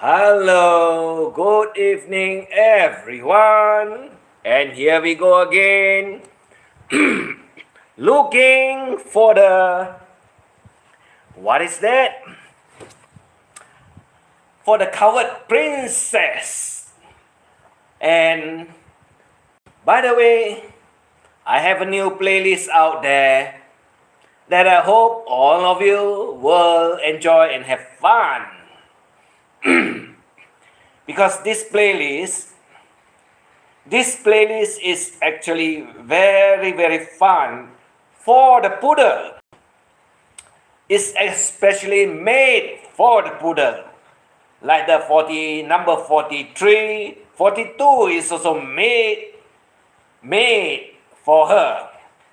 Hello, good evening, everyone. And here we go again, looking for what is that? For the covered princess. And by the way, I have a new playlist out there that I hope all of you will enjoy and have fun. Because this playlist is actually very fun for the poodle. It's especially made for the poodle. Like the number 43, 42 is also made for her.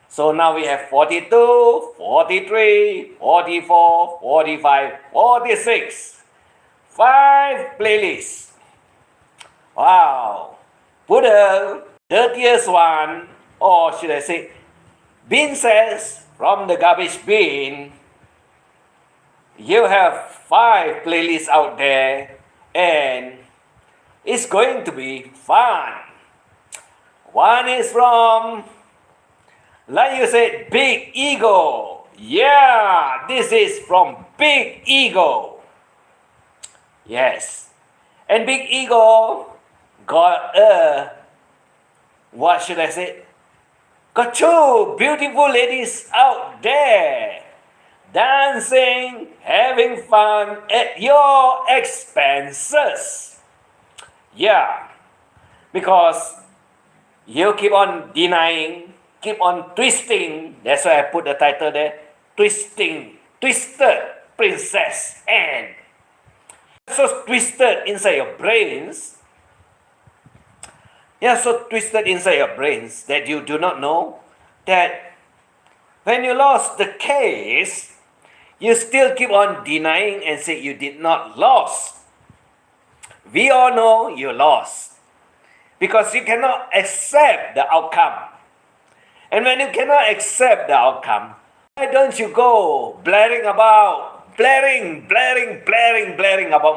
So now we have 42, 43, 44, 45, 46. 5 playlists. Wow. Poodle, dirtiest one, or should I say, princess from the garbage bin. You have 5 playlists out there, and it's going to be fun. One is from, like you said, Big Ego. Yeah, this is from Big Ego. Yes. And Big Ego got what should I say? Got 2 beautiful ladies out there dancing, having fun at your expenses. Yeah, because you keep on denying, keep on twisting. That's why I put the title there, Twisted Princess Ann. So twisted inside your brains. Yeah, so twisted inside your brains that you do not know that when you lost the case, you still keep on denying and say you did not lose. We all know you lost because you cannot accept the outcome. And when you cannot accept the outcome, why don't you go blaring about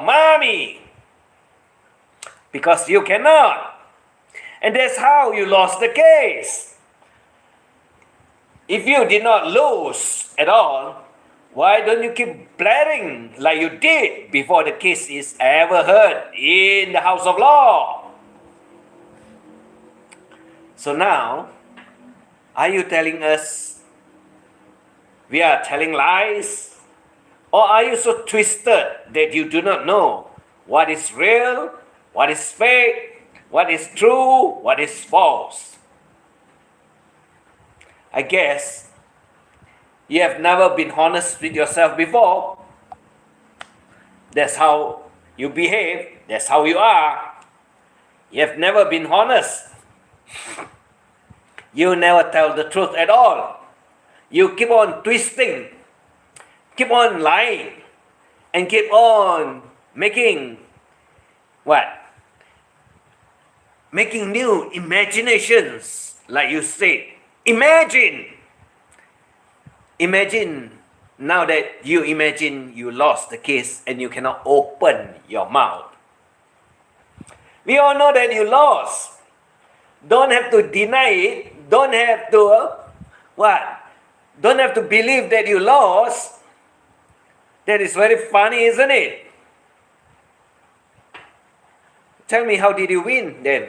mommy? Because you cannot. And that's how you lost the case. If you did not lose at all, why don't you keep blaring like you did before the case is ever heard in the House of Law? So now, are you telling us we are telling lies? Or are you so twisted that you do not know what is real, what is fake, what is true, what is false? I guess you have never been honest with yourself before. That's how you behave. That's how you are. You have never been honest. You never tell the truth at all. You keep on twisting, keep on lying, and keep on making what? Making new imaginations, like you said. Imagine now that you imagine you lost the case and you cannot open your mouth. We all know that you lost. Don't have to deny it. Don't have to Don't have to believe that you lost. That is very funny, isn't it? Tell me, how did you win then?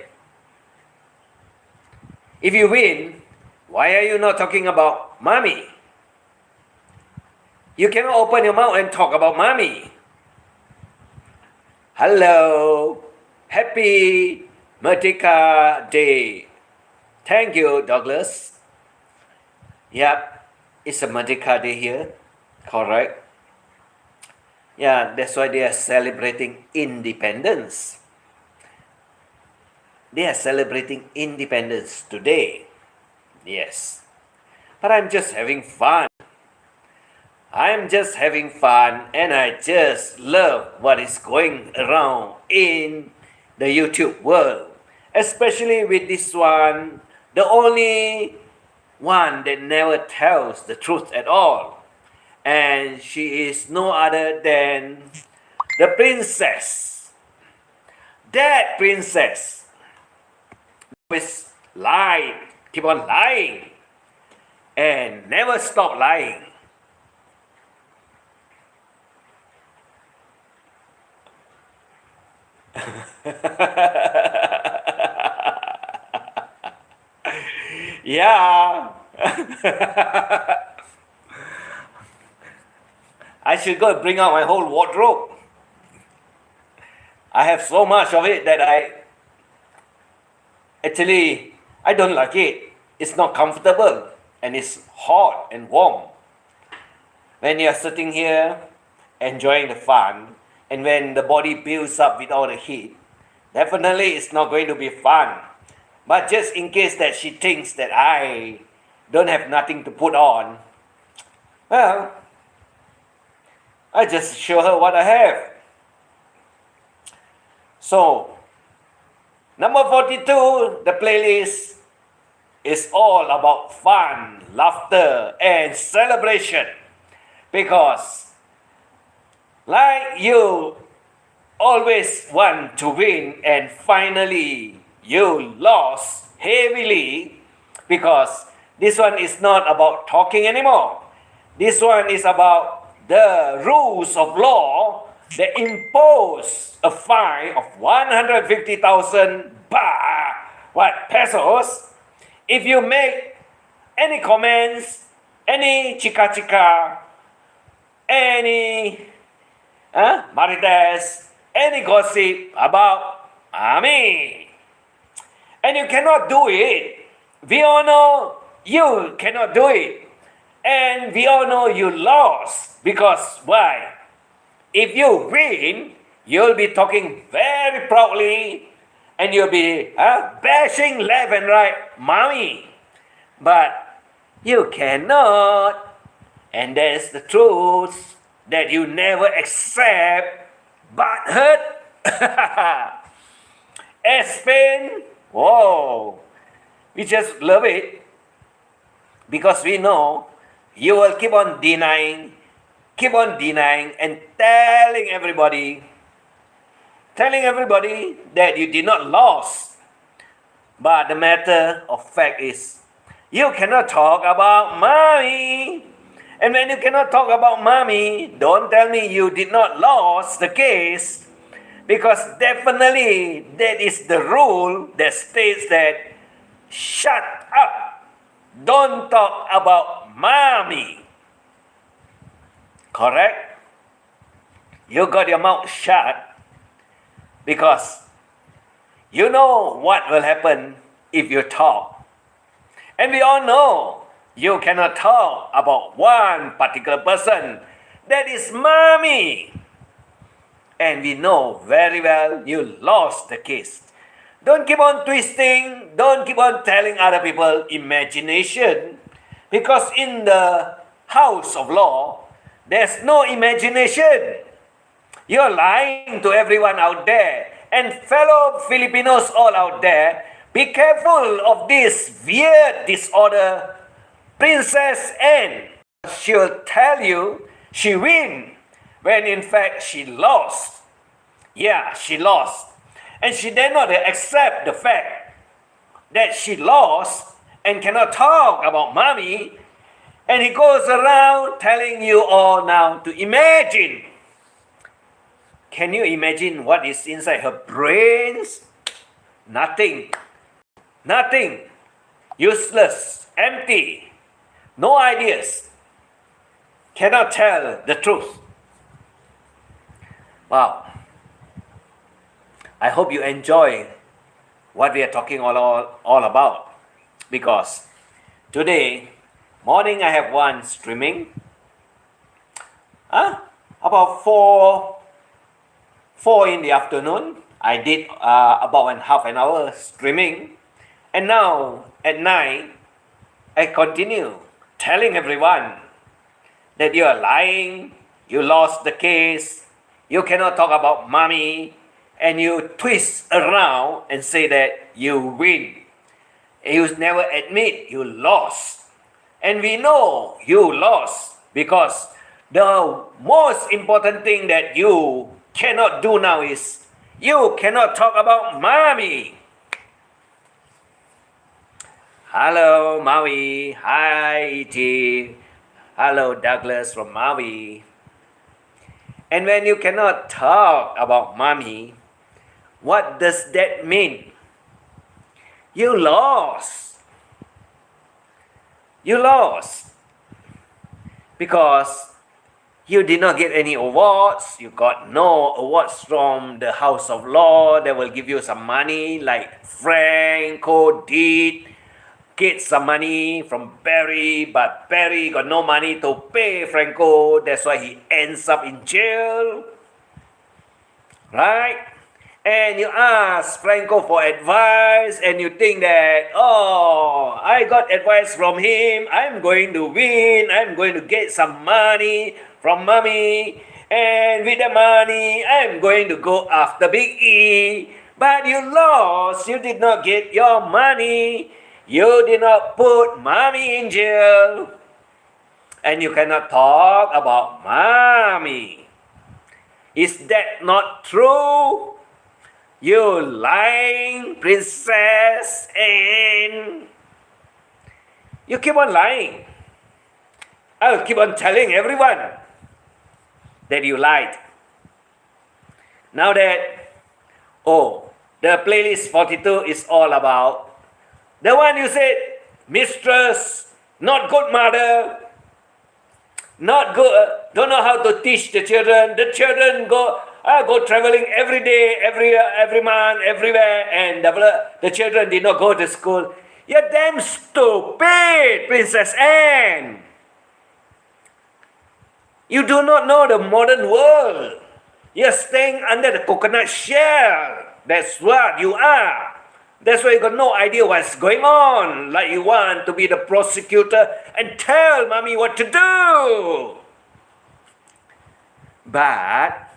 If you win, why are you not talking about mommy? You cannot open your mouth and talk about mommy. Hello. Happy Merdeka Day. Thank you, Douglas. Yep, it's a Merdeka Day here. Correct. Yeah, that's why they are celebrating independence. They are celebrating independence today. Yes. But I'm just having fun. I'm just having fun, and I just love what is going around in the YouTube world. Especially with this one, the only one that never tells the truth at all. And she is no other than the princess That princess always lied, keep on lying, and never stop lying. Yeah. I should go and bring out my whole wardrobe. I have so much of it that I don't like it. It's not comfortable and it's hot and warm. When you're sitting here enjoying the fun, and when the body builds up with all the heat, definitely it's not going to be fun. But just in case that she thinks that I don't have nothing to put on, well, I just show her what I have. So, number 42, the playlist is all about fun, laughter, and celebration. Because, like you always want to win and finally you lost heavily, because this one is not about talking anymore. This one is about the rules of law that impose a fine of 150,000 pesos if you make any comments, any chica, any marites, any gossip about me. And you cannot do it. We all know you cannot do it. And we all know you lost. Because why? If you win, you'll be talking very proudly and you'll be bashing left and right, mommy. But you cannot. And that's the truth that you never accept but hurt. As pain, whoa, we just love it because we know you will keep on denying and telling everybody that you did not lose. But the matter of fact is, you cannot talk about mommy. And when you cannot talk about mommy, don't tell me you did not lose the case, because definitely that is the rule that states that shut up, don't talk about mommy. Correct? You got your mouth shut because you know what will happen if you talk. And we all know you cannot talk about one particular person, that is mommy. And we know very well you lost the case. Don't keep on twisting, don't keep on telling other people imagination, because in the house of law, there's no imagination. You're lying to everyone out there. And fellow Filipinos all out there, be careful of this weird disorder, Princess Ann. She'll tell you she win when in fact she lost. Yeah, she lost. And she did not accept the fact that she lost and cannot talk about mommy. And he goes around telling you all now to imagine. Can you imagine what is inside her brains? Nothing. Nothing. Useless. Empty. No ideas. Cannot tell the truth. Wow. I hope you enjoy what we are talking all about. Because today morning I have one streaming. About 4 in the afternoon. I did about half an hour streaming. And now at night I continue telling everyone that you are lying, you lost the case, you cannot talk about mommy, and you twist around and say that you win. You never admit you lost. And we know you lost because the most important thing that you cannot do now is You cannot talk about mommy. Hello, Maui. Hi, E.T. Hello, Douglas from Maui. And when you cannot talk about mommy, what does that mean? You lost. You lost. Because you did not get any awards. You got no awards from the House of Law. They will give you some money like Franco did. Get some money from Barry, but Barry got no money to pay Franco. That's why he ends up in jail. Right? And you ask Franco for advice and you think that, oh, I got advice from him. I'm going to win. I'm going to get some money from mommy. And with the money, I'm going to go after Big E. But you lost. You did not get your money. You did not put mommy in jail. And you cannot talk about mommy. Is that not true? You lying, Princess Ann. You keep on lying. I'll keep on telling everyone that you lied. Now that, the playlist 42 is all about the one you said, mistress, not good mother, not good, don't know how to teach the children. The children go traveling every day, every month, everywhere, and the children did not go to school. You're damn stupid, Princess Anne. You do not know the modern world. You're staying under the coconut shell. That's what you are. That's why you got no idea what's going on. Like you want to be the prosecutor and tell mommy what to do. But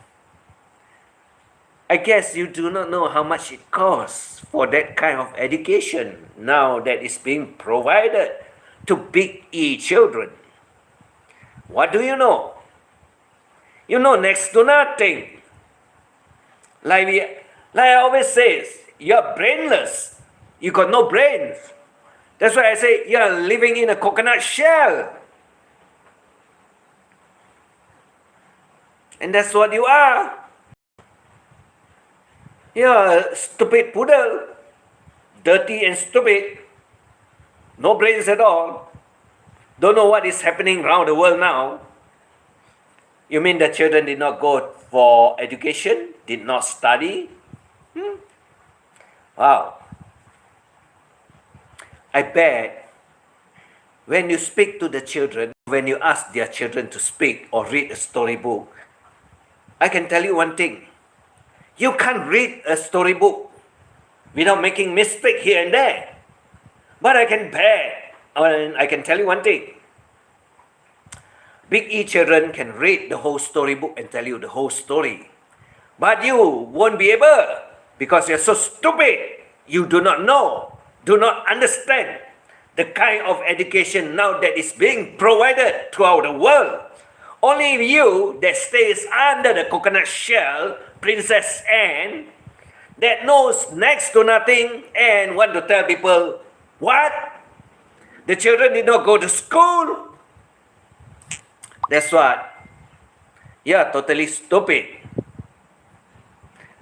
I guess you do not know how much it costs for that kind of education now that is being provided to Big E children. What do you know? You know next to nothing. Like I always say, you're brainless. You got no brains. That's why I say you're living in a coconut shell. And that's what you are. You're a stupid poodle. Dirty and stupid. No brains at all. Don't know what is happening around the world now. You mean the children did not go for education? Did not study? Wow. I bet when you speak to the children, when you ask their children to speak or read a storybook, I can tell you one thing. You can't read a storybook without making mistake here and there. But I can bet, and I can tell you one thing. Big E children can read the whole storybook and tell you the whole story. But you won't be able because you're so stupid. You do not know, do not understand the kind of education now that is being provided throughout the world. Only you that stays under the coconut shell, Princess Anne, that knows next to nothing and want to tell people, what? The children did not go to school? That's what. You're totally stupid.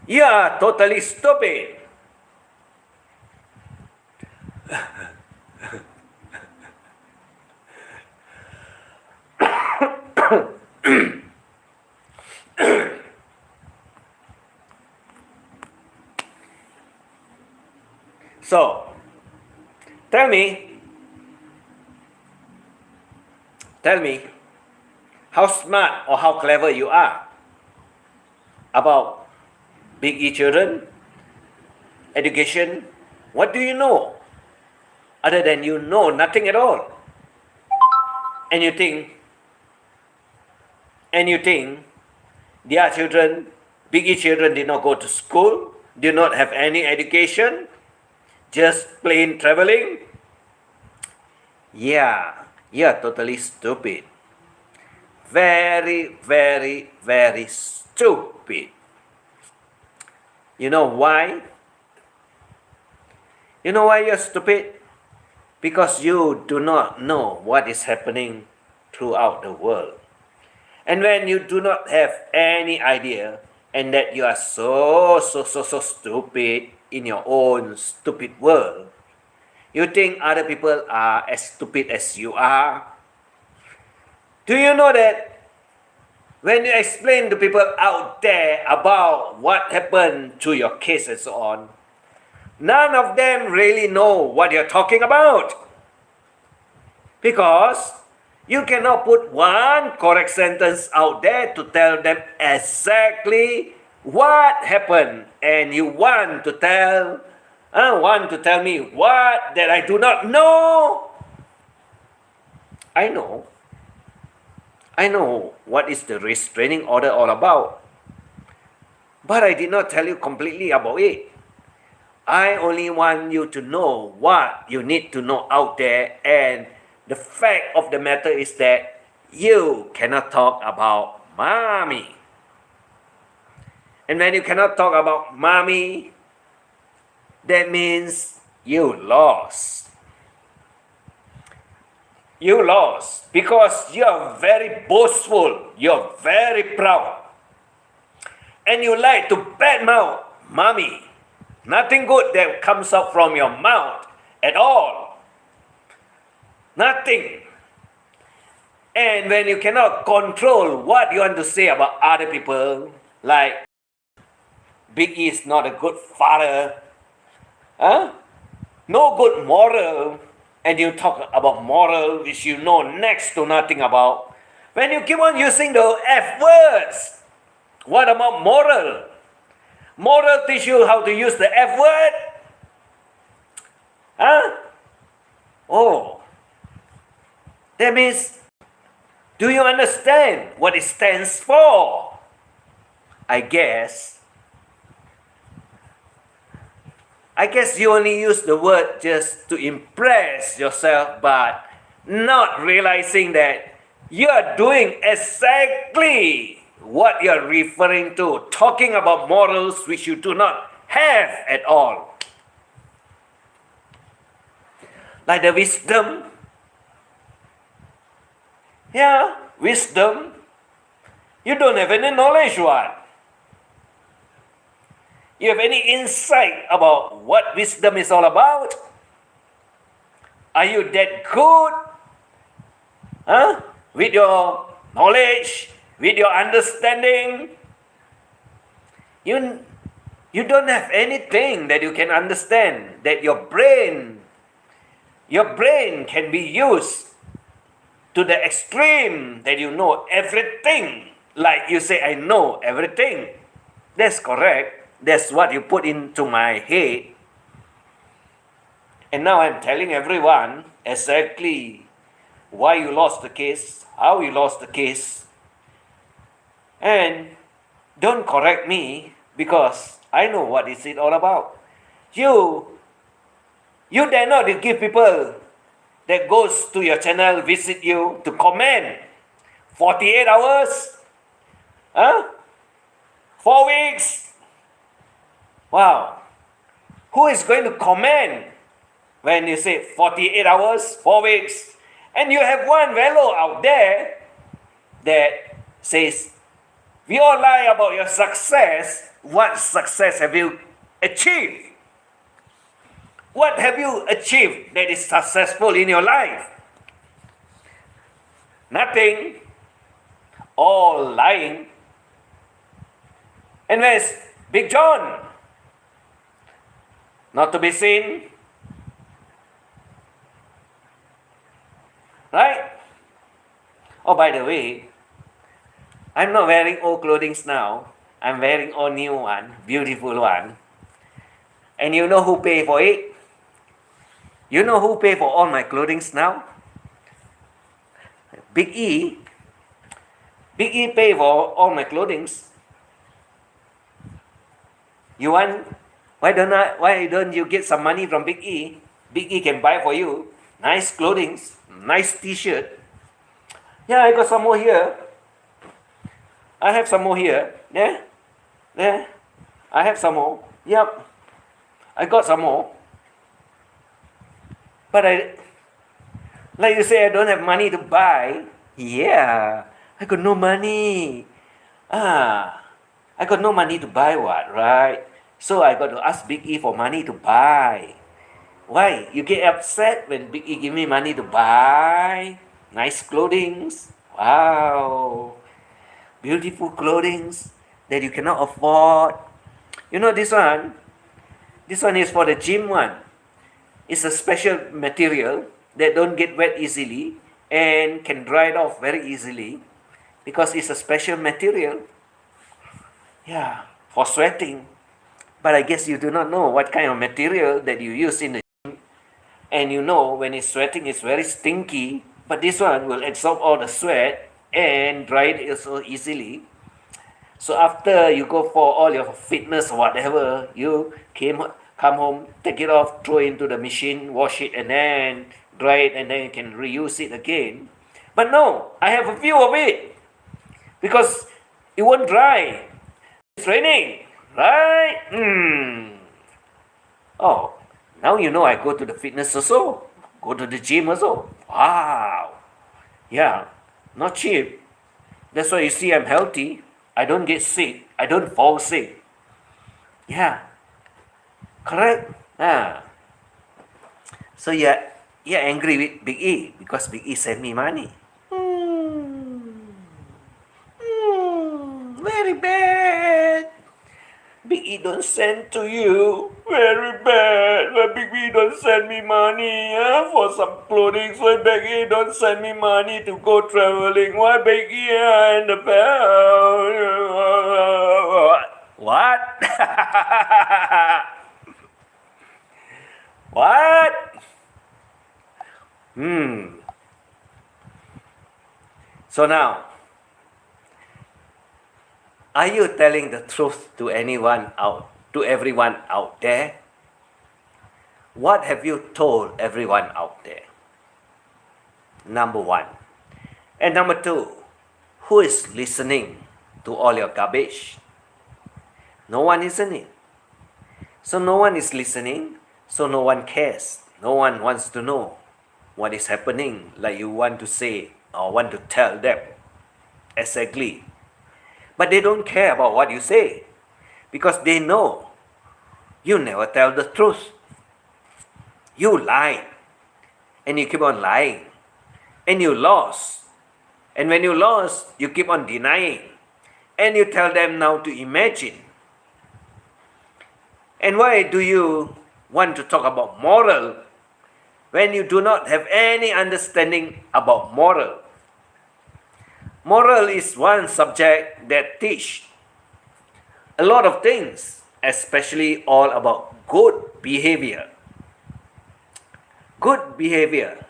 You're totally stupid. So, tell me, how smart or how clever you are about Big E children, education. What do you know? Other than you know nothing at all. And you think their children, Big E children did not go to school, did not have any education, just plain traveling? Yeah, you're totally stupid. Very, very, very stupid. You know why? You know why you're stupid? Because you do not know what is happening throughout the world. And when you do not have any idea, and that you are so stupid in your own stupid world, you think other people are as stupid as you are? Do you know that when you explain to people out there about what happened to your case and so on, none of them really know what you're talking about? Because you cannot put one correct sentence out there to tell them exactly what happened, and you want to tell me what that I do not know. I know what is the restraining order all about, but I did not tell you completely about it. I only want you to know what you need to know out there, and the fact of the matter is that you cannot talk about mommy. And when you cannot talk about mommy, that means you lost. You lost because you're very boastful, you're very proud, and you like to badmouth mommy. Nothing good that comes out from your mouth at all. Nothing. And when you cannot control what you want to say about other people, like Big E is not a good father, no good moral, and you talk about moral which you know next to nothing about. When you keep on using the F words, what about moral? Moral teach you how to use the F word? Oh, that means, do you understand what it stands for? I guess you only use the word just to impress yourself, but not realizing that you're doing exactly what you're referring to, talking about morals which you do not have at all. Like the wisdom. Yeah, wisdom. You don't have any knowledge, what? You have any insight about what wisdom is all about? Are you that good? With your knowledge, with your understanding? You don't have anything that you can understand, that your brain can be used to the extreme that you know everything. Like you say, I know everything. That's correct. That's what you put into my head. And now I'm telling everyone exactly why you lost the case, how you lost the case. And don't correct me because I know what is it all about. You dare not to give people that goes to your channel, visit you, to comment 48 hours? 4 weeks? Wow. Who is going to comment when you say 48 hours, 4 weeks? And you have one fellow out there that says, we all lie about your success. What success have you achieved? What have you achieved that is successful in your life? Nothing. All lying. And where's Big John? Not to be seen. Right? Oh, by the way, I'm not wearing old clothing now. I'm wearing all new one, beautiful one. And you know who pay for it? You know who pay for all my clothing now? Big E. Big E pay for all my clothing. You want? Why don't you get some money from Big E? Big E can buy for you nice clothing, nice T-shirt. Yeah, I got some more here. I have some more here. Yeah. I have some more. Yep, I got some more. But like you say, I don't have money to buy. Yeah, I got no money. I got no money to buy what, right? So I got to ask Big E for money to buy. Why? You get upset when Big E give me money to buy nice clothings. Wow. Beautiful clothings that you cannot afford. You know this one? This one is for the gym one. It's a special material that don't get wet easily and can dry it off very easily because it's a special material. Yeah, for sweating. But I guess you do not know what kind of material that you use in the gym. And you know when it's sweating, it's very stinky. But this one will absorb all the sweat and dry it so easily. So after you go for all your fitness or whatever, you come home, take it off, throw it into the machine, wash it, and then dry it, and then you can reuse it again. But no, I have a few of it because it won't dry. It's raining, right? Oh, now you know I go to the fitness also, go to the gym also. Wow, yeah, not cheap. That's why you see I'm healthy. I don't get sick. I don't fall sick. Yeah, correct. So you're angry with Big E because Big E sent me money. Very bad. Big E don't send to you. Very bad. Why Big E don't send me money for some clothing? Why Big E don't send me money to go traveling? Why Big E in the bed? What? What? So now, are you telling the truth to everyone out there? What have you told everyone out there? Number one. And number two, who is listening to all your garbage? No one, isn't it? So no one is listening, so no one cares. No one wants to know what is happening, like you want to say or want to tell them exactly. But they don't care about what you say because they know you never tell the truth. You lied and you keep on lying and you lost. And when you lost, you keep on denying and you tell them now to imagine. And why do you want to talk about moral when you do not have any understanding about moral? Moral is one subject that teach a lot of things, especially all about good behavior. Good behavior.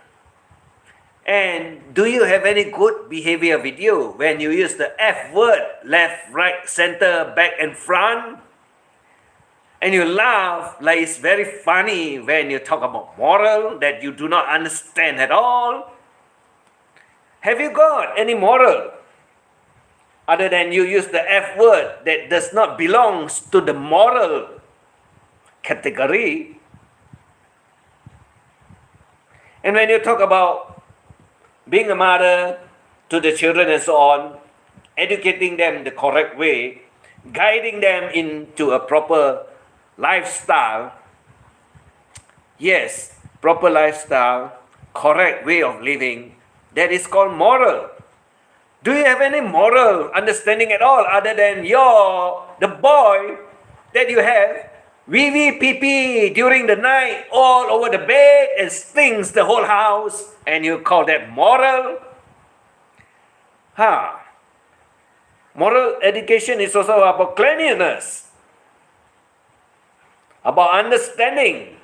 And do you have any good behavior with you when you use the F word, left, right, center, back and front? And you laugh like it's very funny when you talk about moral that you do not understand at all. Have you got any moral other than you use the F word that does not belong to the moral category? And when you talk about being a mother to the children and so on, educating them the correct way, guiding them into a proper lifestyle, yes, proper lifestyle, correct way of living, that is called moral. Do you have any moral understanding at all other than the boy that you have wee wee pee pee during the night all over the bed and stinks the whole house and you call that moral? Moral education is also about cleanliness, about understanding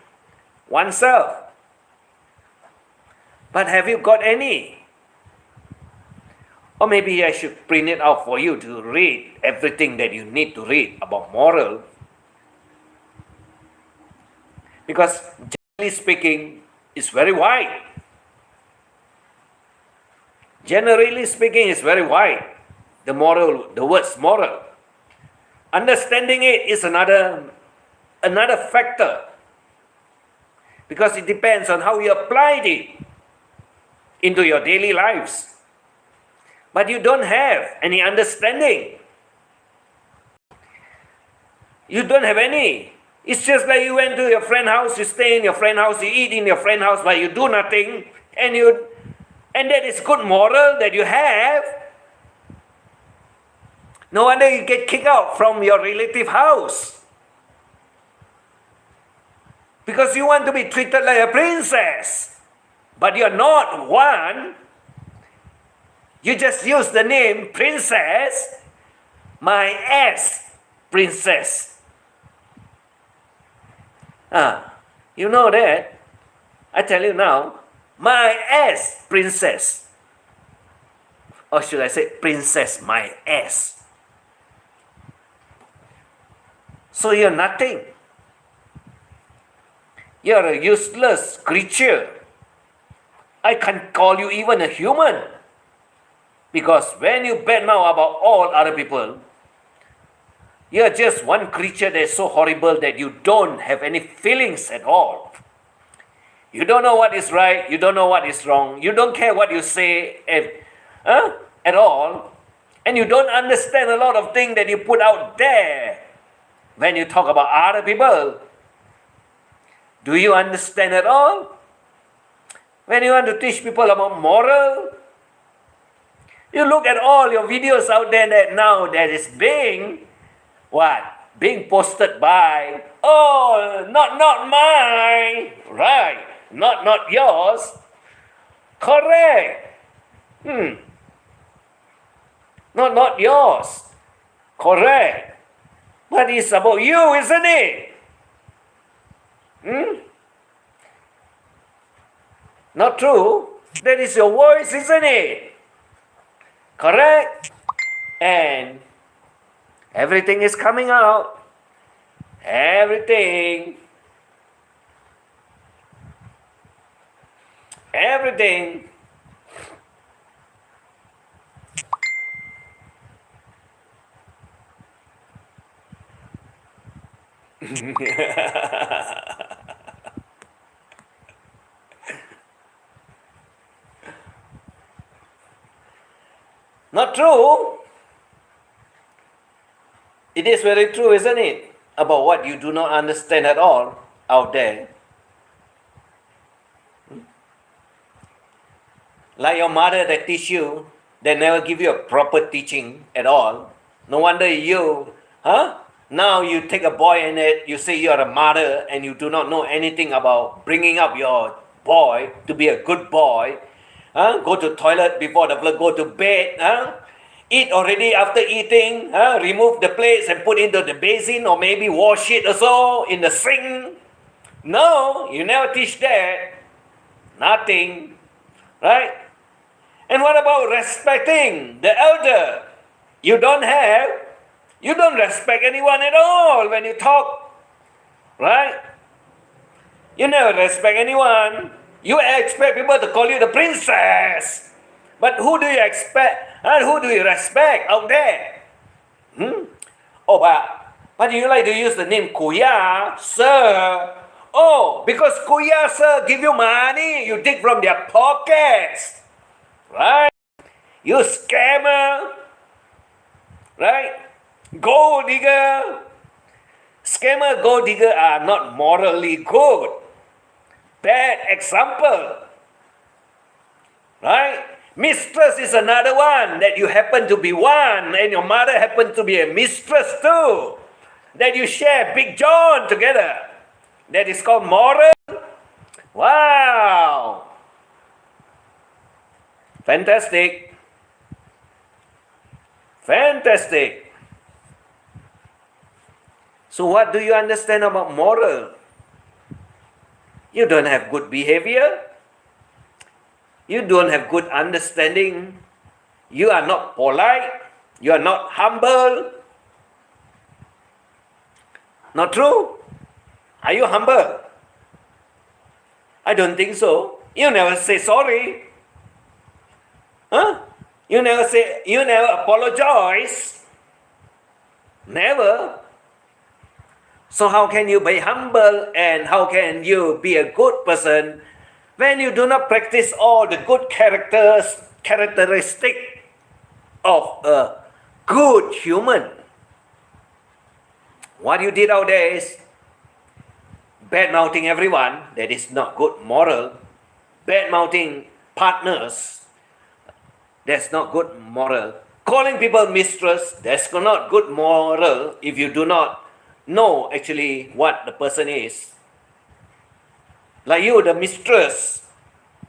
oneself. But have you got any? Or maybe I should print it out for you to read everything that you need to read about moral. Because generally speaking, it's very wide. Generally speaking, it's very wide. The words moral. Understanding it is another another factor, because it depends on how you applied it into your daily lives. But you don't have any understanding. You don't have any. It's just like you went to your friend's house, you stay in your friend's house, you eat in your friend's house, but you do nothing, and that is good moral that you have. No wonder you get kicked out from your relative house. Because you want to be treated like a princess. But you're not one. You just use the name princess. My ass princess. You know that? I tell you now. My ass princess. Or should I say princess my ass? So you're nothing. You're a useless creature. I can't call you even a human. Because when you badmouth about all other people, you're just one creature that's so horrible that you don't have any feelings at all. You don't know what is right, you don't know what is wrong, you don't care what you say at all, and you don't understand a lot of things that you put out there when you talk about other people. Do you understand at all? When you want to teach people about moral, you look at all your videos out there that now that is being posted by, not mine, right, not yours, correct, not yours, correct, but it's about you, isn't it? Not true? That is your voice, isn't it? Correct? And everything is coming out. Everything. Not true. It is very true, isn't it? About what you do not understand at all out there. Like your mother that teach you, they never give you a proper teaching at all. No wonder you, now you take a boy and you say you're a mother and you do not know anything about bringing up your boy to be a good boy. Go to toilet before the go to bed. Eat already after eating. Remove the plates and put into the basin, or maybe wash it also in the sink. No, you never teach that. Nothing. Right? And what about respecting the elder? You don't respect anyone at all when you talk. Right? You never respect anyone. You expect people to call you the princess. But who do you expect? And who do you respect out there? Oh, but you like to use the name Kuya, sir. Oh, because Kuya, sir, give you money. You dig from their pockets. Right? You scammer. Right? Gold digger. Scammer, gold digger are not morally good. Bad example. Right? Mistress is another one, that you happen to be one and your mother happen to be a mistress too. That you share Big John together. That is called moral. Wow. Fantastic. So what do you understand about moral? You don't have good behavior. You don't have good understanding. You are not polite. You are not humble. Not true? Are you humble? I don't think so. You never say sorry. You never apologize. Never. So how can you be humble and how can you be a good person when you do not practice all the good characteristic of a good human? What you did out there is bad mouthing everyone, that is not good moral. Bad mouthing partners, that's not good moral. Calling people mistress, that's not good moral if you do not know actually what the person is. Like you, the mistress.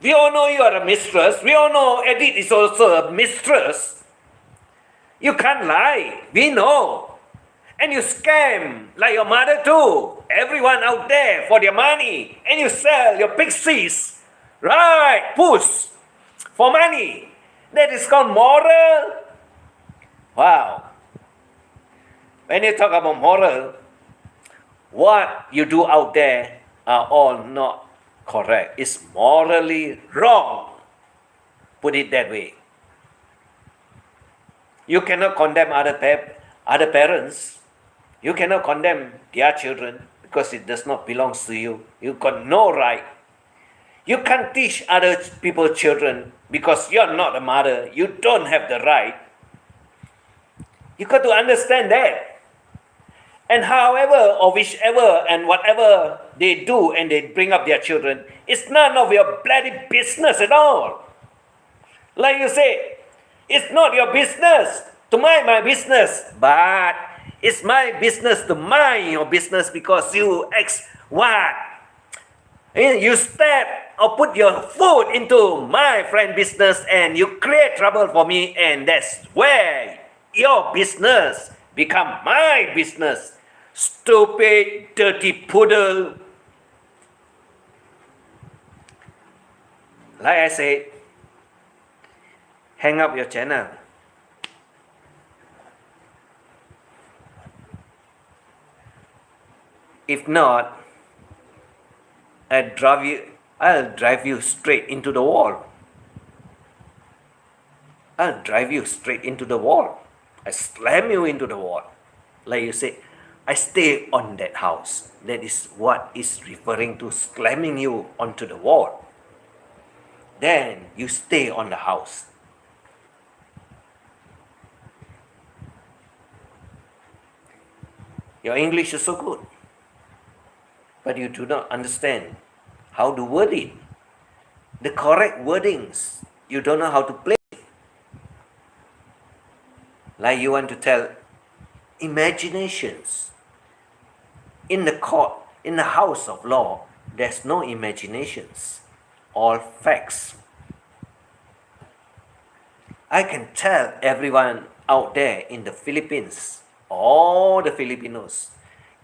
We all know you are a mistress. We all know Edith is also a mistress. You can't lie. We know. And you scam like your mother too. Everyone out there for their money. And you sell your pixies. Right, puss. For money. That is called moral. Wow. When you talk about moral, what you do out there are all not correct. It's morally wrong. Put it that way. You cannot condemn other parents. You cannot condemn their children because it does not belong to you. You got no right. You can't teach other people's children because you're not a mother. You don't have the right. You got to understand that. And however or whichever and whatever they do and they bring up their children, it's none of your bloody business at all. Like you say, it's not your business to mind my business, but it's my business to mind your business because you what? You step or put your foot into my friend's business and you create trouble for me, and that's where your business become my business. Stupid, dirty poodle. Like I said, hang up your channel. If not, I'll drive you straight into the wall. I'll drive you straight into the wall. I slam you into the wall. Like you say, I stay on that house. That is what is referring to slamming you onto the wall. Then you stay on the house. Your English is so good, but you do not understand how to word it. The correct wordings, you don't know how to play it. Like you want to tell imaginations. In the court, in the house of law, there's no imaginations, all facts. I can tell everyone out there in the Philippines, all the Filipinos,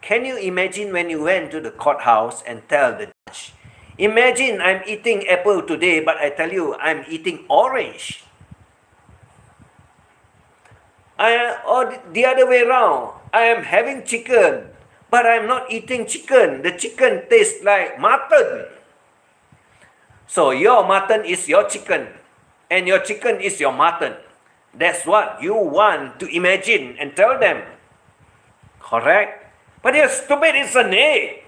can you imagine when you went to the courthouse and tell the judge, imagine I'm eating apple today, but I tell you I'm eating orange. Or the other way around, I am having chicken, but I'm not eating chicken. The chicken tastes like mutton. So your mutton is your chicken, and your chicken is your mutton. That's what you want to imagine and tell them. Correct? But you're stupid, isn't it?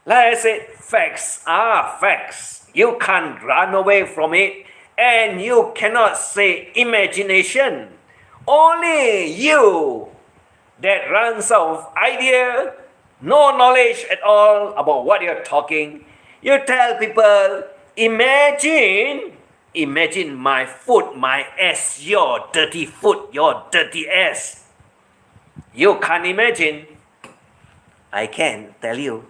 Like I said, facts are facts. You can't run away from it, and you cannot say imagination. Only you that runs out of idea, no knowledge at all about what you're talking. You tell people, imagine my foot, my ass, your dirty foot, your dirty ass. You can't imagine. I can tell you.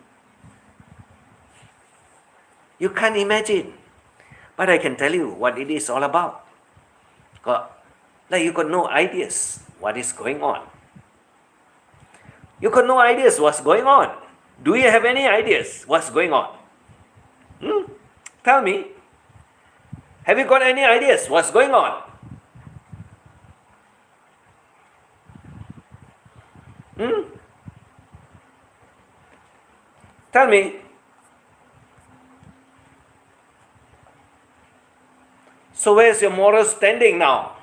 You can't imagine. But I can tell you what it is all about. Like you got no ideas what is going on. You got no ideas what's going on. Do you have any ideas what's going on? Tell me. Have you got any ideas what's going on? Tell me. So where's your moral standing now?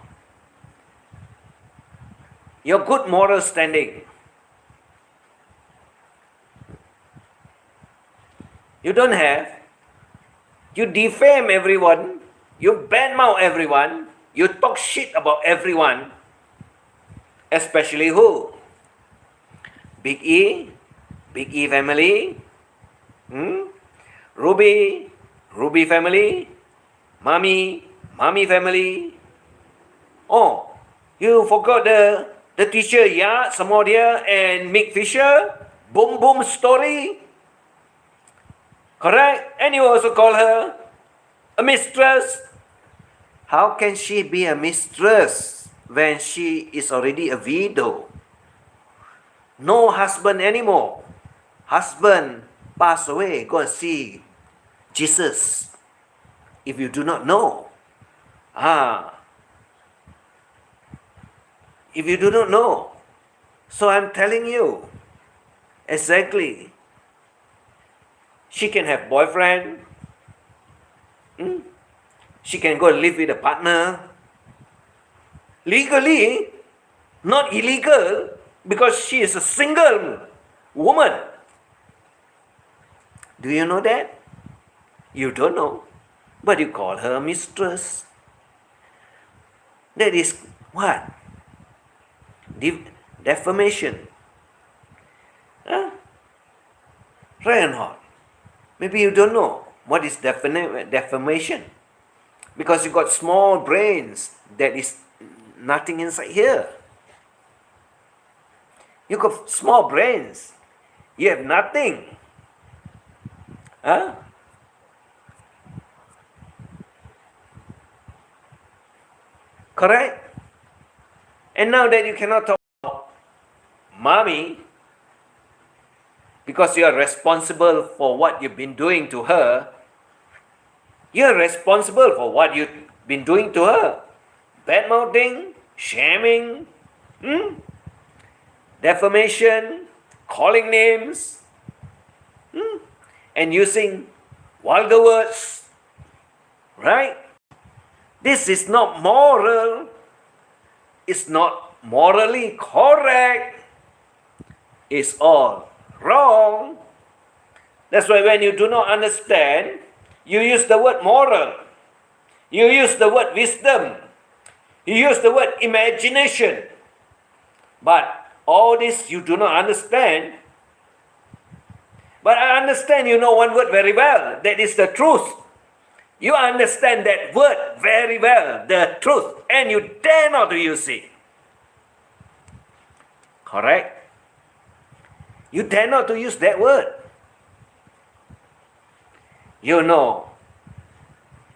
Your good moral standing. You don't have. You defame everyone. You badmouth everyone. You talk shit about everyone. Especially who? Big E, Big E family, Ruby, Ruby family, Mommy, Mommy family. Oh, you forgot the teacher, yeah, Samodia and Mick Fisher, Boom Boom story. Correct? And you also call her a mistress. How can she be a mistress when she is already a widow? No husband anymore. Husband passed away. Go and see Jesus. If you do not know. If you do not know. So I'm telling you. Exactly. She can have boyfriend. She can go live with a partner. Legally, not illegal, because she is a single woman. Do you know that? You don't know, but you call her mistress. That is what? Defamation. Huh? Reinhardt, maybe you don't know what is defamation. Because you got small brains, that is nothing inside here. You got small brains. You have nothing. Huh? Correct? And now that you cannot talk about mommy, because you are responsible for what you've been doing to her, you're responsible for what you've been doing to her. Badmouthing, shaming, defamation, calling names, and using vulgar words. Right? This is not moral. It's not morally correct. It's all wrong. That's why when you do not understand, you use the word moral. You use the word wisdom. You use the word imagination. But all this you do not understand. But I understand you know one word very well. That is the truth. You understand that word very well, the truth, and you dare not to use it. Correct? You dare not to use that word. You know,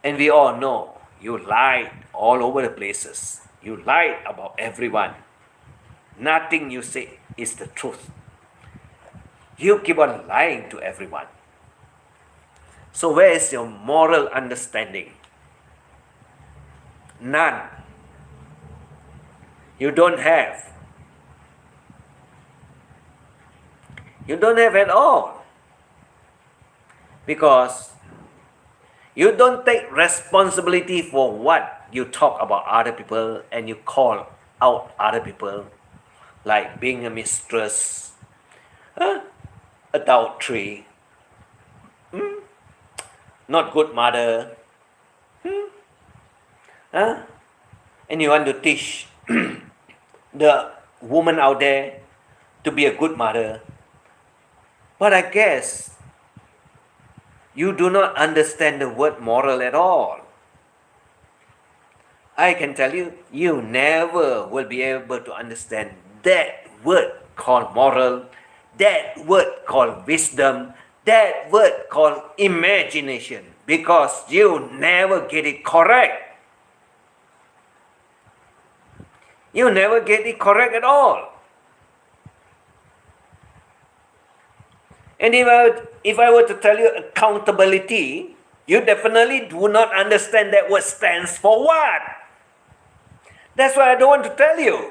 and we all know, you lied all over the places. You lied about everyone. Nothing you say is the truth. You keep on lying to everyone. So where is your moral understanding? None. You don't have. You don't have at all. Because you don't take responsibility for what you talk about other people and you call out other people, like being a mistress, adultery, not good mother, and you want to teach the woman out there to be a good mother. But I guess you do not understand the word moral at all. I can tell you, you never will be able to understand that word called moral, that word called wisdom, that word called imagination, because you never get it correct. You never get it correct at all. And if I were to tell you accountability, you definitely do not understand that word stands for what. That's why I don't want to tell you.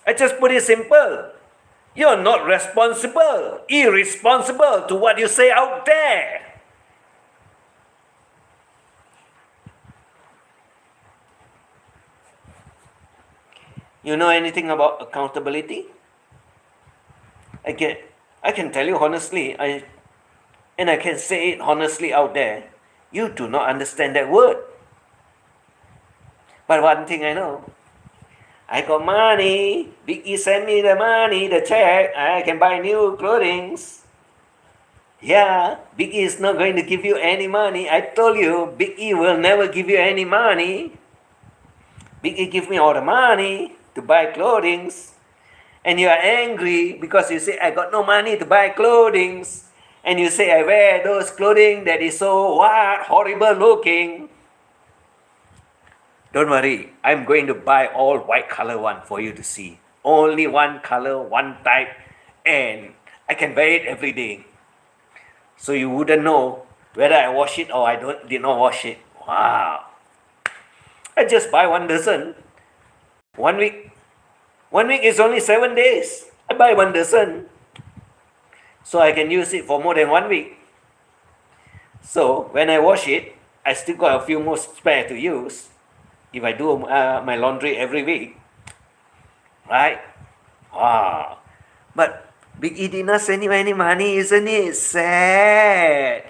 I just put it simple. You're not responsible, irresponsible to what you say out there. You know anything about accountability? I can tell you honestly, and I can say it honestly out there, you do not understand that word. But one thing I know, I got money. Big E send me the money, the check. I can buy new clothing. Yeah, Big E is not going to give you any money. I told you, Big E will never give you any money. Big E give me all the money to buy clothing. And you are angry because you say, I got no money to buy clothing. And you say, I wear those clothing that is so what? Horrible looking. Don't worry, I'm going to buy all white color one for you to see. Only one color, one type, and I can wear it every day. So you wouldn't know whether I wash it or did not wash it. Wow. I just buy 1 dozen. 1 week. 1 week is only 7 days. I buy 1 dozen. So I can use it for more than 1 week. So when I wash it, I still got a few more spare to use. If I do my laundry every week, right? Ah, but Big E did not send you any money, isn't it? Sad.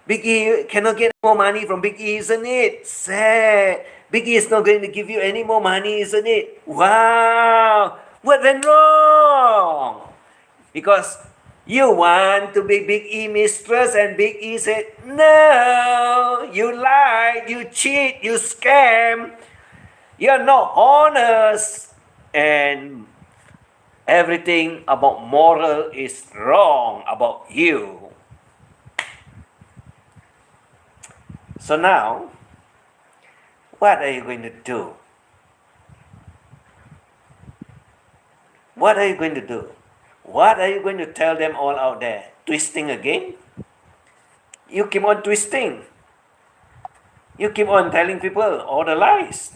Big E cannot get more money from Big E, isn't it? Sad. Big E is not going to give you any more money, isn't it? Wow. What went wrong? Because you want to be Big E mistress, and Big E said, no, you lied, you cheat, you scam, you're not honest, and everything about moral is wrong about you. So now, what are you going to do? What are you going to do? What are you going to tell them all out there? Twisting again? You keep on twisting. You keep on telling people all the lies.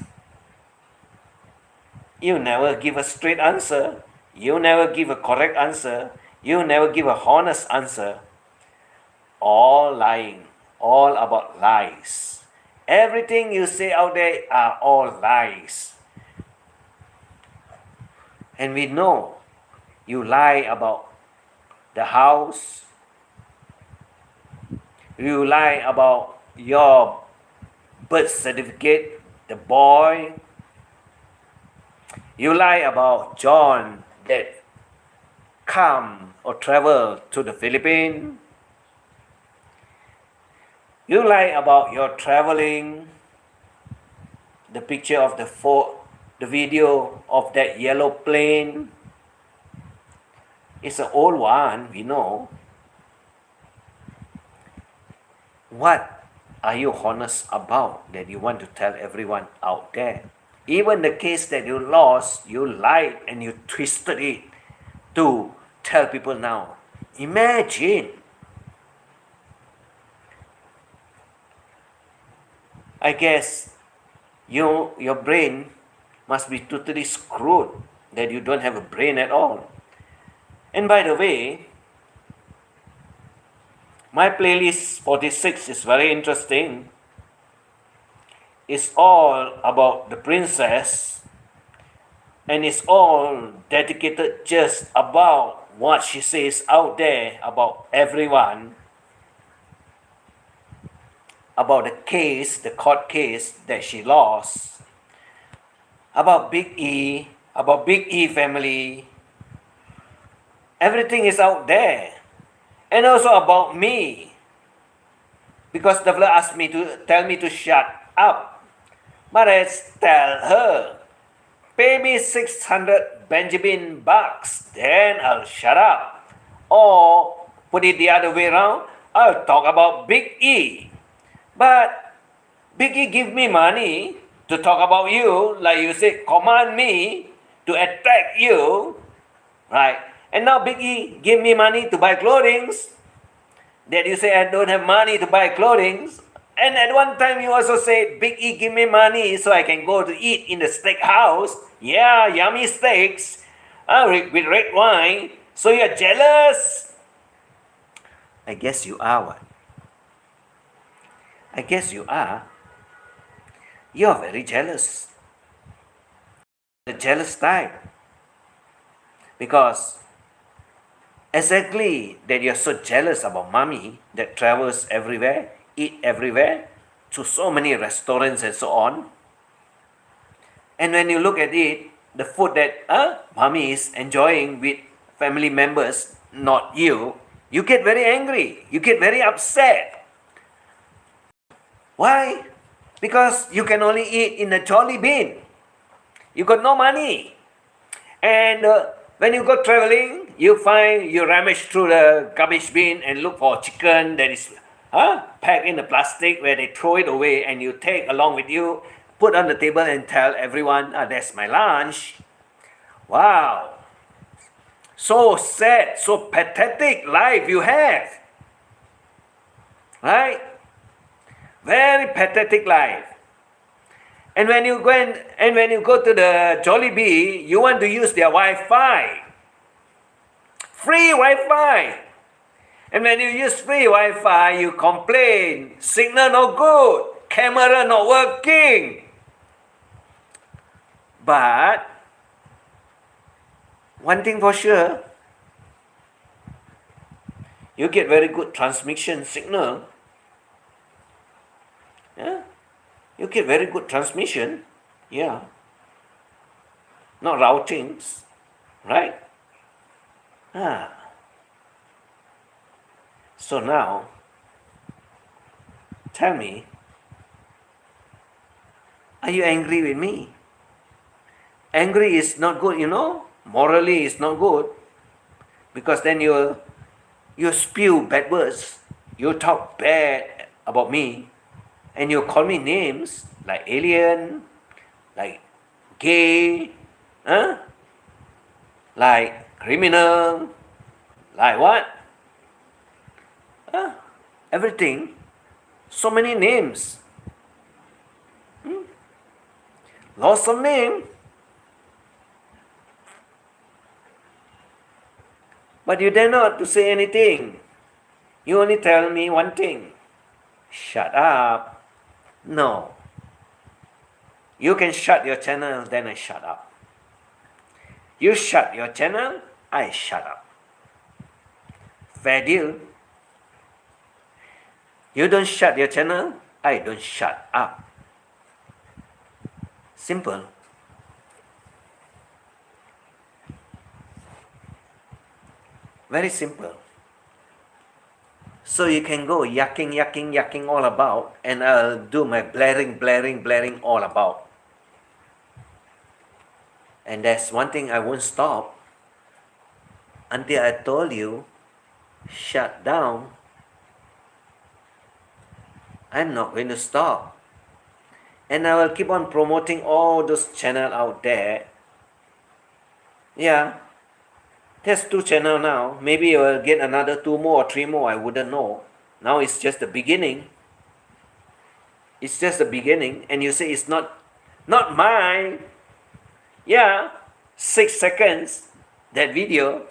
You never give a straight answer. You never give a correct answer. You never give a honest answer. All lying. All about lies. Everything you say out there are all lies. And we know you lie about the house. You lie about your birth certificate, the boy. You lie about John that come or travel to the Philippines. You lie about your traveling, the picture of the video of that yellow plane. It's an old one, we know. What are you honest about that you want to tell everyone out there? Even the case that you lost, you lied and you twisted it to tell people now. Imagine. I guess your brain must be totally screwed that you don't have a brain at all. And by the way, my playlist 46 is very interesting. It's all about the princess, and it's all dedicated just about what she says out there about everyone, about the case, the court case that she lost, about Big E family. Everything is out there. And also about me. Because the fella asked me to tell me to shut up. But I tell her, pay me 600 Benjamin bucks, then I'll shut up. Or put it the other way around, I'll talk about Big E. But Big E give me money to talk about you, like you say, command me to attack you, right? And now Big E give me money to buy clothing. That you say I don't have money to buy clothing. And at one time you also say, Big E give me money so I can go to eat in the steakhouse. Yeah, yummy steaks with red wine. So you're jealous? I guess you are what? I guess you are. You're very jealous. The jealous type. Because Exactly that you're so jealous about mommy that travels everywhere, eat everywhere, to so many restaurants and so on. And when you look at it, the food that mommy is enjoying with family members, not you, you get very angry. You get very upset. Why? Because you can only eat in a jolly bin. You got no money. And when you go traveling, you rummage through the garbage bin and look for chicken that is packed in the plastic where they throw it away and you take along with you, put on the table and tell everyone, that's my lunch. Wow. So sad, so pathetic life you have. Right? Very pathetic life. And when you go to the Jollibee, you want to use their Wi-Fi. Free Wi-Fi. And when you use free Wi-Fi, you complain, signal no good, camera not working. But one thing for sure, you get very good transmission signal. Yeah? You get very good transmission. Yeah. Not routings. Right? So now, tell me, are you angry with me? Angry is not good, Morally it's not good. Because then you spew bad words. You talk bad about me. And you call me names like alien, like gay, like criminal, like what? Everything. So many names. Lots of names. But you dare not to say anything. You only tell me one thing. Shut up. No. You can shut your channel, then I shut up. You shut your channel, I shut up. Fair deal. You don't shut your channel, I don't shut up. Simple. Very simple. So you can go yucking all about, and I'll do my blaring all about. And that's one thing I won't stop until I told you, shut down. I'm not going to stop. And I will keep on promoting all those channels out there. Yeah. There's 2 channels now. Maybe I will get another 2 more or 3 more. I wouldn't know. Now it's just the beginning. It's just the beginning. And you say it's not mine. Yeah. 6 seconds. That video.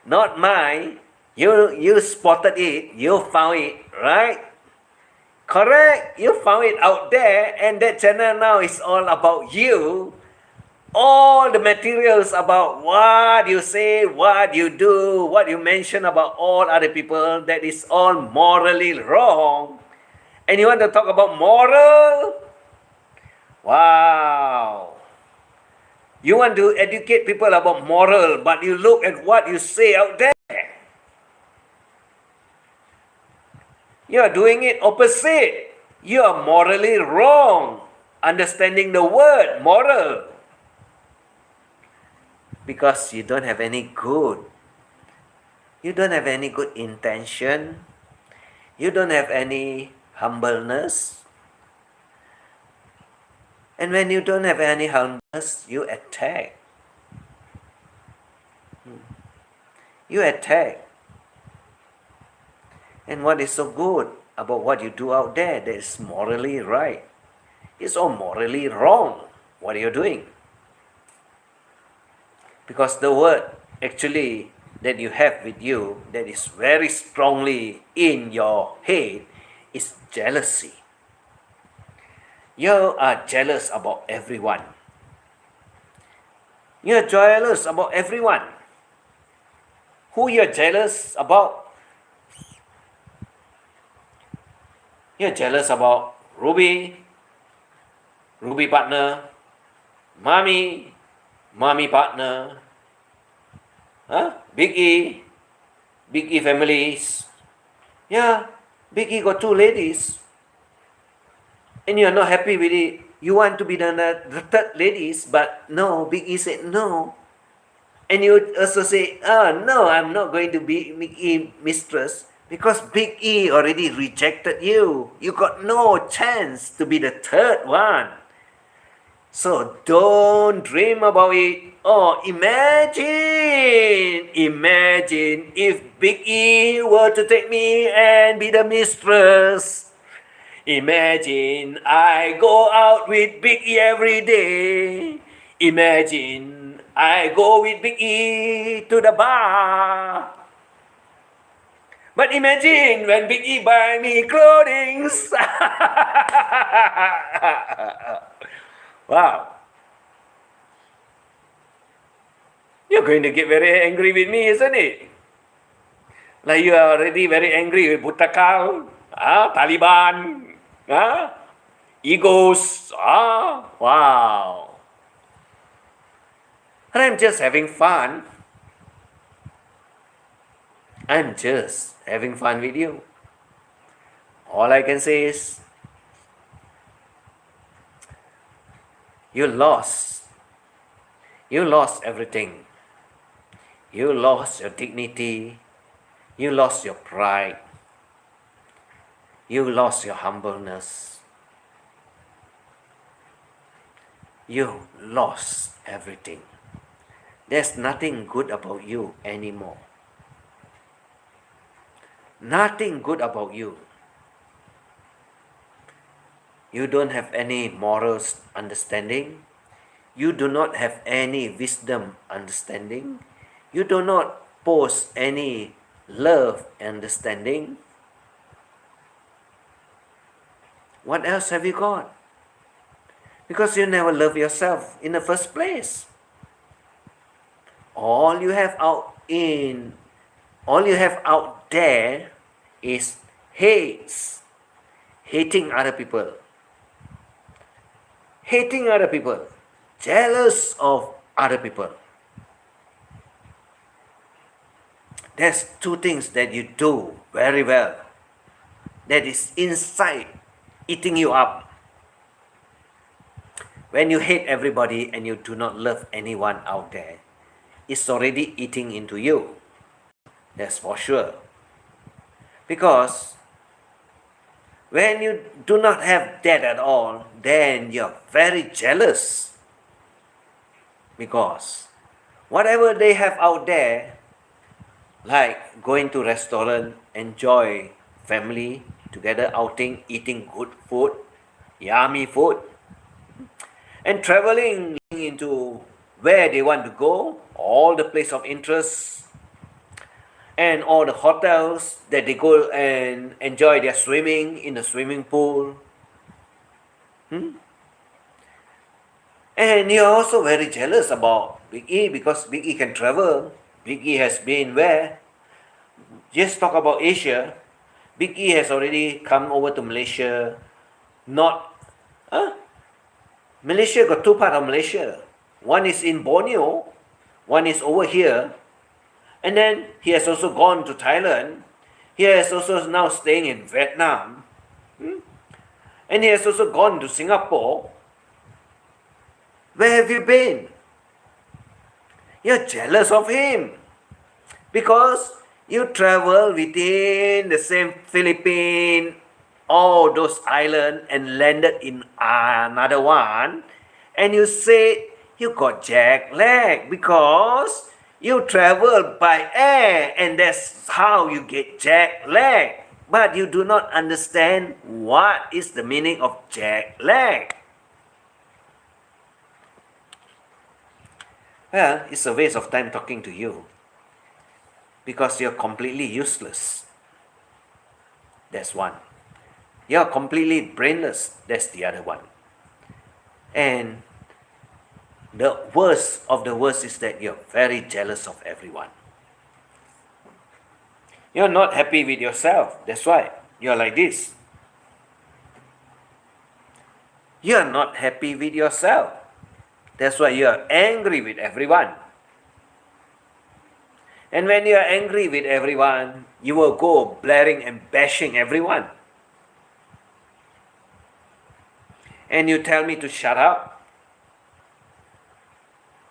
Not mine. You spotted it. You found it. Right? Correct? You found it out there. And that channel now is all about you. All the materials about what you say, what you do, what you mention about all other people, that is all morally wrong. And you want to talk about moral? Wow. You want to educate people about moral, but you look at what you say out there. You are doing it opposite. You are morally wrong. Understanding the word moral. Because you don't have any good. You don't have any good intention. You don't have any humbleness. And when you don't have any humbleness, you attack. You attack. And what is so good about what you do out there that is morally right? It's all morally wrong. What are you doing? Because the word actually that you have with you that is very strongly in your head is jealousy. You are jealous about everyone. You are jealous about everyone. Who you're jealous about? You're jealous about Ruby partner, mommy partner, huh? Big E families. Yeah, Big E got two ladies, and you're not happy with it. You want to be the third ladies, but no, Big E said no. And you also say, oh no, I'm not going to be Big E mistress because Big E already rejected you. You got no chance to be the third one. So don't dream about it. Oh, imagine if Big E were to take me and be the mistress. Imagine I go out with Big E every day. Imagine I go with Big E to the bar. But imagine when Big E buy me clothing. Wow. You're going to get very angry with me, isn't it? Like you are already very angry with Butakal, Taliban, egos. Wow. And I'm just having fun. I'm just having fun with you. All I can say is, you lost. You lost everything. You lost your dignity. You lost your pride. You lost your humbleness. You lost everything. There's nothing good about you anymore. Nothing good about you. You don't have any moral understanding. You do not have any wisdom understanding. You do not possess any love understanding. What else have you got? Because you never love yourself in the first place. All you have out there is hating other people, jealous of other people. There's two things that you do very well that is inside eating you up. When you hate everybody and you do not love anyone out there, it's already eating into you. That's for sure. Because when you do not have that at all, then you're very jealous. Because whatever they have out there, like going to restaurant, enjoy family together outing, eating good food, yummy food, and traveling into where they want to go, all the place of interest, and all the hotels that they go and enjoy their swimming in the swimming pool. And you're also very jealous about Big E because Big E can travel. Big E has been where? Just talk about Asia. Big E has already come over to Malaysia. Malaysia got two parts of Malaysia. One is in Borneo, one is over here. And then he has also gone to Thailand. He has also now staying in Vietnam. And he has also gone to Singapore. Where have you been? You're jealous of him. Because you travel within the same Philippines, all those islands, and landed in another one. And you say you got jet lag because you travel by air, and that's how you get jet lag. But you do not understand what is the meaning of jet lag. Well, it's a waste of time talking to you because you're completely useless. That's one. You're completely brainless. That's the other one. And the worst of the worst is that you're very jealous of everyone. You're not happy with yourself. That's why you're like this. You're not happy with yourself. That's why you're angry with everyone. And when you're angry with everyone, you will go blaring and bashing everyone. And you tell me to shut up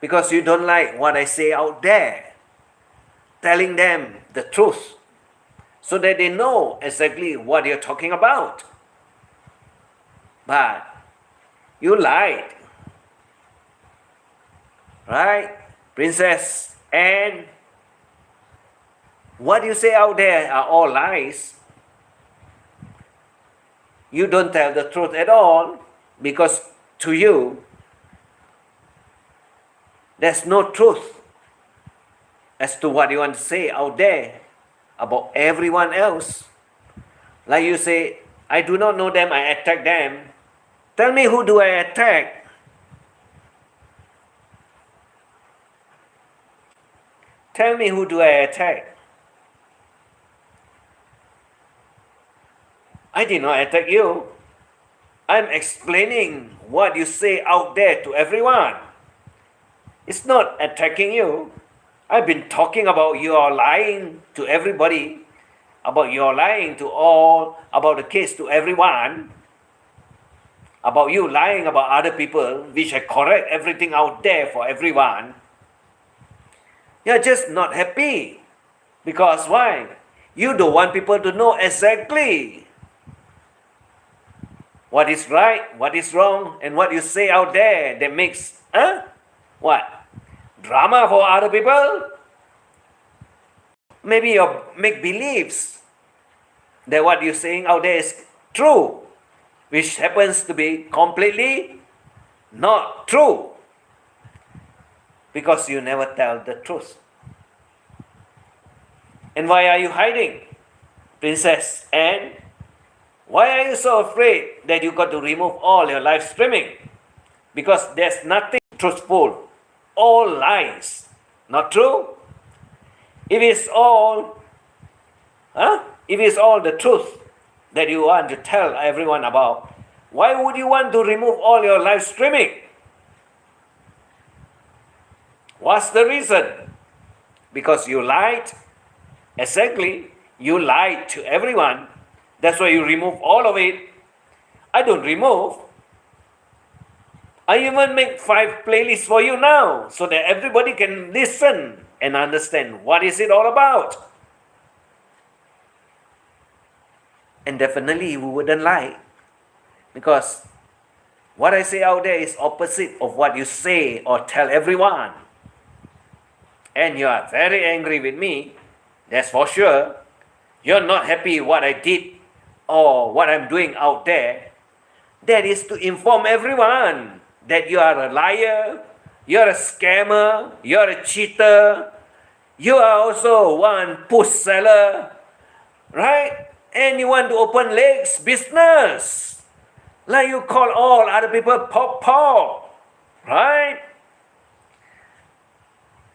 because you don't like what I say out there, telling them the truth so that they know exactly what you're talking about. But you lied, right? Princess Ann, what you say out there are all lies. You don't tell the truth at all because to you, there's no truth as to what you want to say out there about everyone else. Like you say, I do not know them, I attack them. Tell me, who do I attack? Tell me, who do I attack? I did not attack you. I'm explaining what you say out there to everyone. It's not attacking you. I've been talking about your lying to everybody, about your lying to all, about the case to everyone, about you lying about other people, which I correct everything out there for everyone. You're just not happy. Because why? You don't want people to know exactly what is right, what is wrong, and what you say out there that makes, what? Drama for other people? Maybe your make-believes that what you're saying out there is true, which happens to be completely not true. Because you never tell the truth. And why are you hiding, Princess Ann? Why are you so afraid that you got to remove all your live streaming? Because there's nothing truthful. All lies. Not true? If it's all the truth that you want to tell everyone about, why would you want to remove all your live streaming? What's the reason? Because you lied. Exactly. You lied to everyone. That's why you remove all of it. I don't remove. I even make 5 playlists for you now so that everybody can listen and understand what is it all about. And definitely we wouldn't lie. Because what I say out there is opposite of what you say or tell everyone. And you are very angry with me, that's for sure. You're not happy what I did or what I'm doing out there. That is to inform everyone that you are a liar, you're a scammer, you're a cheater, you are also one push seller, right? And you want to open legs business. Like you call all other people pop, right?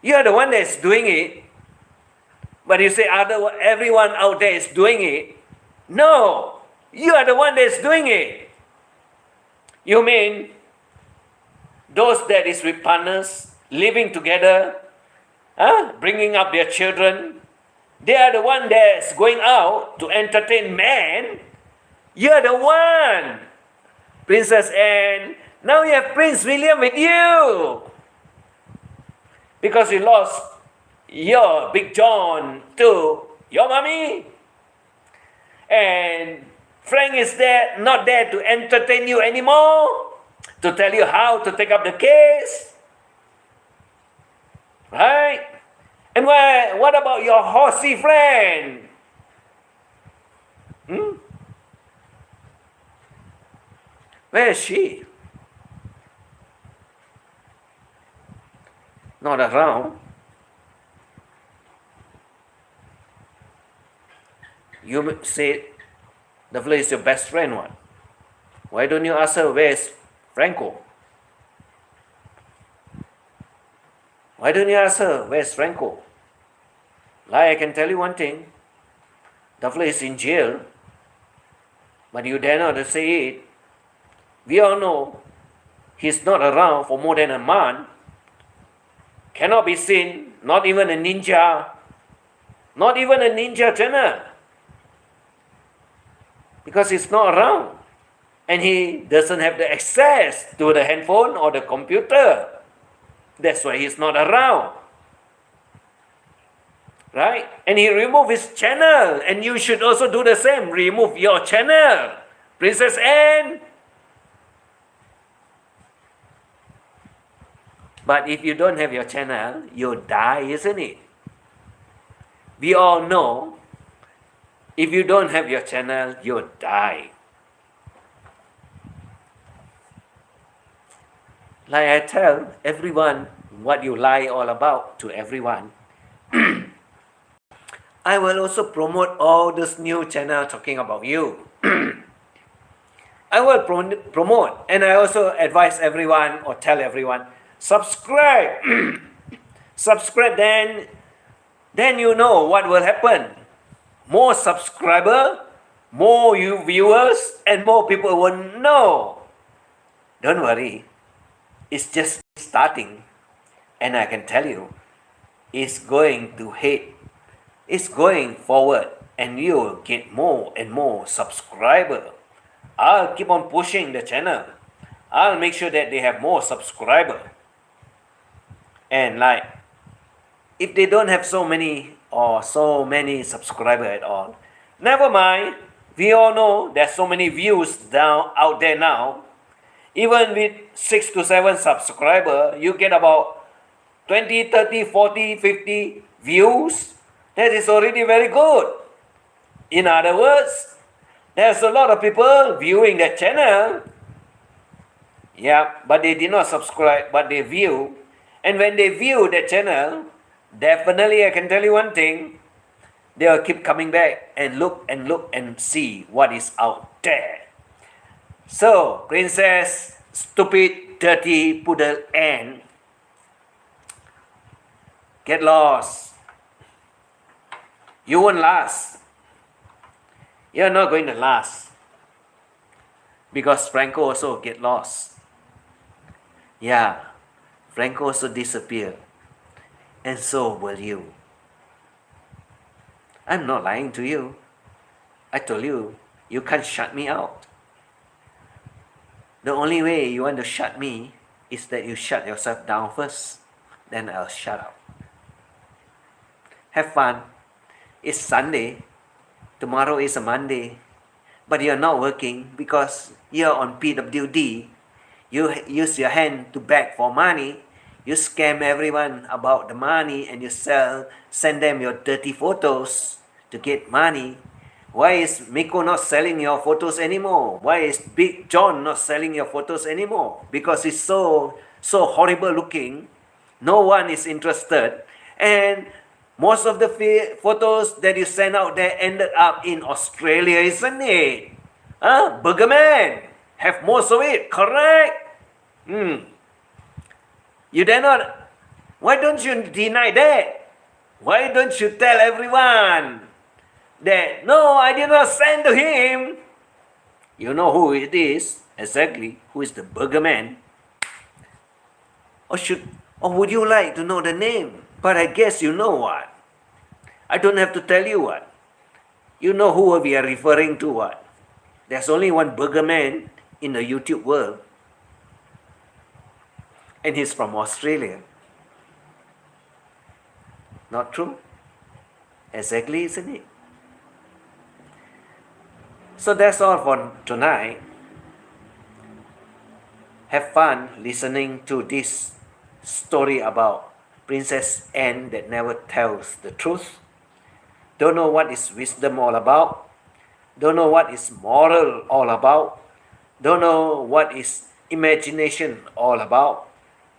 You're the one that's doing it. But you say everyone out there is doing it. No, you are the one that's doing it. You mean those that is with partners, living together, bringing up their children, they are the one that's going out to entertain men. You're the one, Princess Anne. Now you have Prince William with you. Because you lost your Big John to your mommy. And Frank is not there to entertain you anymore, to tell you how to take up the case. Right? And what about your horsey friend? Where is she? Not around. You say the fella is your best friend, what? Why don't you ask her where's Franco? Why don't you ask her where's Franco? Like, I can tell you one thing. The fellow is in jail, but you dare not to say it. We all know he's not around for more than a month. Cannot be seen, not even a ninja. Not even a ninja channel. Because he's not around. And he doesn't have the access to the handphone or the computer. That's why he's not around. Right? And he removed his channel. And you should also do the same. Remove your channel. Princess Ann. But if you don't have your channel, you'll die, isn't it? We all know, if you don't have your channel, you'll die. Like I tell everyone what you lie all about to everyone. I will also promote all this new channel talking about you. I will promote, and I also advise everyone or tell everyone, subscribe. Subscribe, then you know what will happen. More subscriber, more you viewers, and more people will know. Don't worry, it's just starting, and I can tell you, it's going to hit. It's going forward, and you will get more and more subscriber. I'll keep on pushing the channel. I'll make sure that they have more subscriber. And like, if they don't have so many subscriber at all, never mind. We all know there's so many views out there now. Even with 6 to 7 subscriber, you get about 20, 30, 40, 50 views. That is already very good. In other words, there's a lot of people viewing that channel. Yeah, but they did not subscribe, but they view. And when they view that channel, definitely I can tell you one thing, they'll keep coming back and look and see what is out there. So, Princess, stupid, dirty poodle Ann, get lost. You won't last. You're not going to last. Because Franco also get lost. Yeah, Franco also disappeared. And so will you. I'm not lying to you. I told you, you can't shut me out. The only way you want to shut me is that you shut yourself down first. Then I'll shut up. Have fun. It's Sunday. Tomorrow is a Monday. But you're not working because you're on PWD. You use your hand to beg for money. You scam everyone about the money and you send them your dirty photos to get money. Why is Miko not selling your photos anymore? Why is Big John not selling your photos anymore? Because it's so horrible looking. No one is interested. And most of the photos that you sent out there ended up in Australia, isn't it? Burger Man have most of it, correct? You dare not. Why don't you deny that? Why don't you tell everyone that, no, I did not send to him? You know who it is, exactly, who is the Burger Man. Or would you like to know the name? But I guess you know what. I don't have to tell you what. You know who we are referring to what. There's only one Burger Man in the YouTube world. And he's from Australia. Not true? Exactly, isn't it? So that's all for tonight. Have fun listening to this story about Princess Anne that never tells the truth. Don't know what is wisdom all about. Don't know what is moral all about. Don't know what is imagination all about.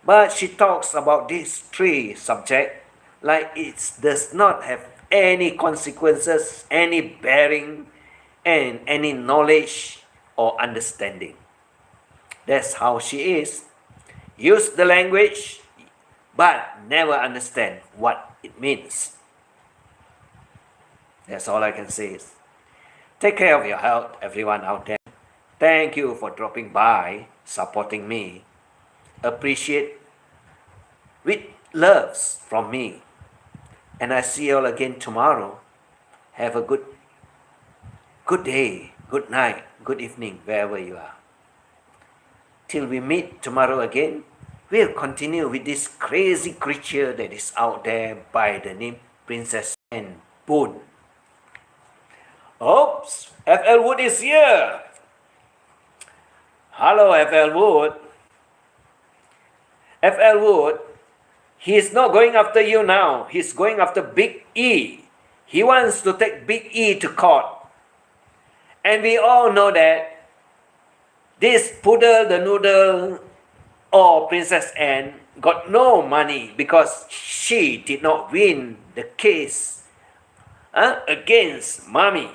But she talks about these 3 subjects like it does not have any consequences, any bearing, and any knowledge or understanding. That's how she is. Use the language, but never understand what it means. That's all I can say. Take care of your health, everyone out there. Thank you for dropping by, supporting me. Appreciate with loves from me. And I see you all again tomorrow. Have a good day, good night, good evening, wherever you are. Till we meet tomorrow again, we'll continue with this crazy creature that is out there by the name Princess Ann Boone. Oops, FL Wood is here. Hello, FL Wood. FL Wood, he's not going after you now. He's going after Big E. He wants to take Big E to court. And we all know that this Poodle the Noodle or Princess Anne got no money because she did not win the case against Mommy.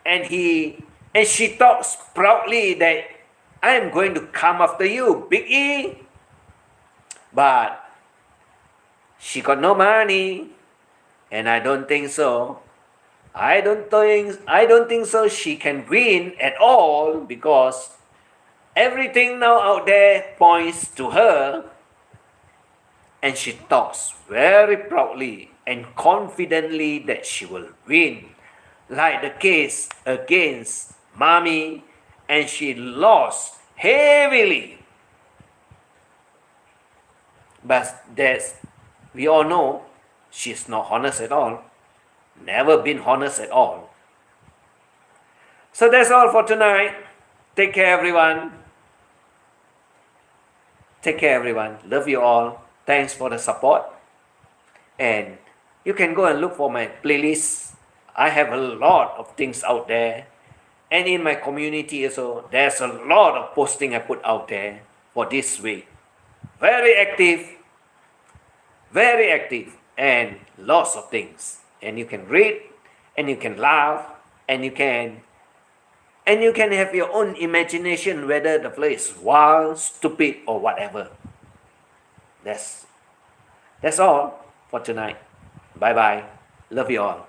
And she talks proudly that I am going to come after you, Big E. But she got no money, and I don't think so. I don't think so she can win at all because everything now out there points to her, and she talks very proudly and confidently that she will win, like the case against Mommy, and she lost heavily. But we all know she's not honest at all. Never been honest at all. So that's all for tonight. Take care, everyone. Take care, everyone. Love you all. Thanks for the support. And you can go and look for my playlist. I have a lot of things out there. And in my community also, there's a lot of posting I put out there for this week. Very active, and lots of things. And you can read, and you can laugh, and you can have your own imagination whether the play is wild, stupid, or whatever. That's all for tonight. Bye bye. Love you all.